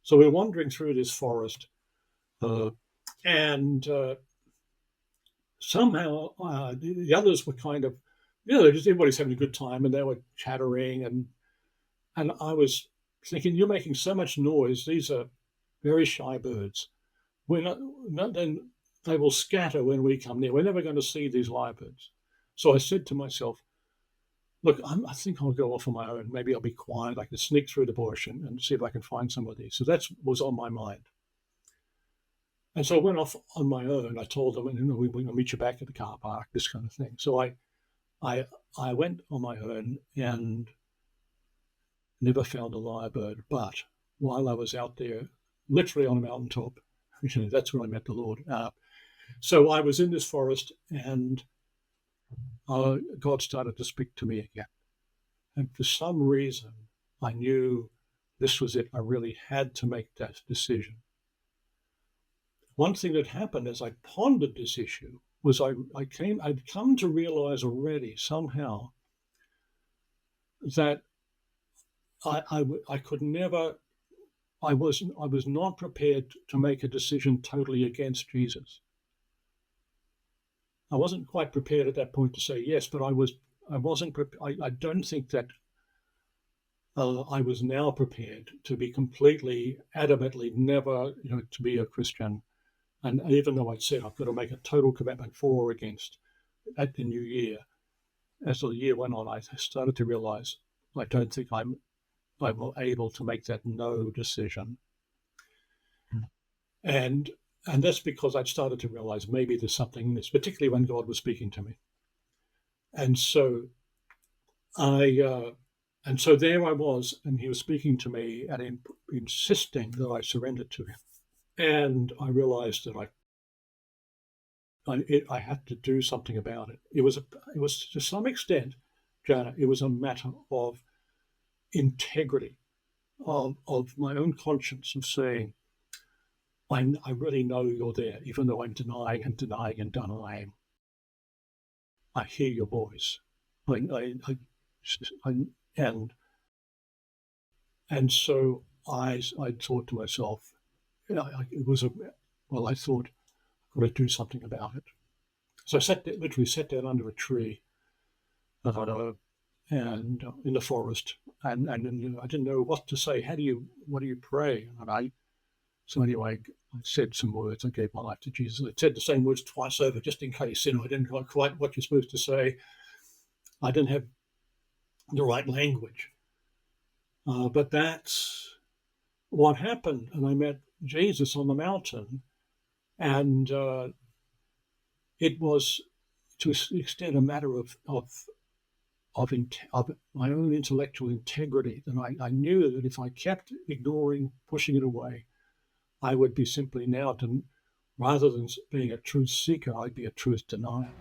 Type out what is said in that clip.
So we're wandering through this forest, and somehow the others were kind of, just everybody's having a good time, and they were chattering, and I was thinking, you're making so much noise. These are very shy birds. We're not then they will scatter when we come near. We're never going to see these lyrebirds. So I said to myself, look, I think I'll go off on my own. Maybe I'll be quiet. I can sneak through the bush and see if I can find some of these. So that was on my mind. And so I went off on my own. I told them, we're going to meet you back at the car park, this kind of thing. So I went on my own and never found a lyrebird. But while I was out there, literally on a mountaintop, that's where I met the Lord. So I was in this forest, and God started to speak to me again. And for some reason, I knew this was it. I really had to make that decision. One thing that happened as I pondered this issue was I'd come to realize already somehow that I could never, I was not prepared to make a decision totally against Jesus. I wasn't quite prepared at that point to say yes, but I wasn't. I don't think that I was now prepared to be completely, adamantly never, to be a Christian. And even though I'd said I've got to make a total commitment for or against at the new year, as the year went on, I started to realize I don't think I'm able to make that no decision. And that's because I'd started to realize maybe there's something in this, particularly when God was speaking to me. And so so there I was, and he was speaking to me and insisting that I surrendered to him. And I realized that I had to do something about it. It was to some extent, Jana, it was a matter of integrity, of my own conscience, of saying, I really know you're there, even though I'm denying and denying and denying. I hear your voice. And so I thought to myself, I thought I've got to do something about it. So I literally sat down under a tree, and in the forest, and I didn't know what to say. What do you pray? So anyway, I said some words. I gave my life to Jesus. I said the same words twice over, just in case. I didn't know quite what you're supposed to say. I didn't have the right language, but that's what happened. And I met Jesus on the mountain, and it was to an extent a matter of my own intellectual integrity. That I knew that if I kept ignoring, pushing it away, I would be simply now, rather than being a truth seeker, I'd be a truth denier.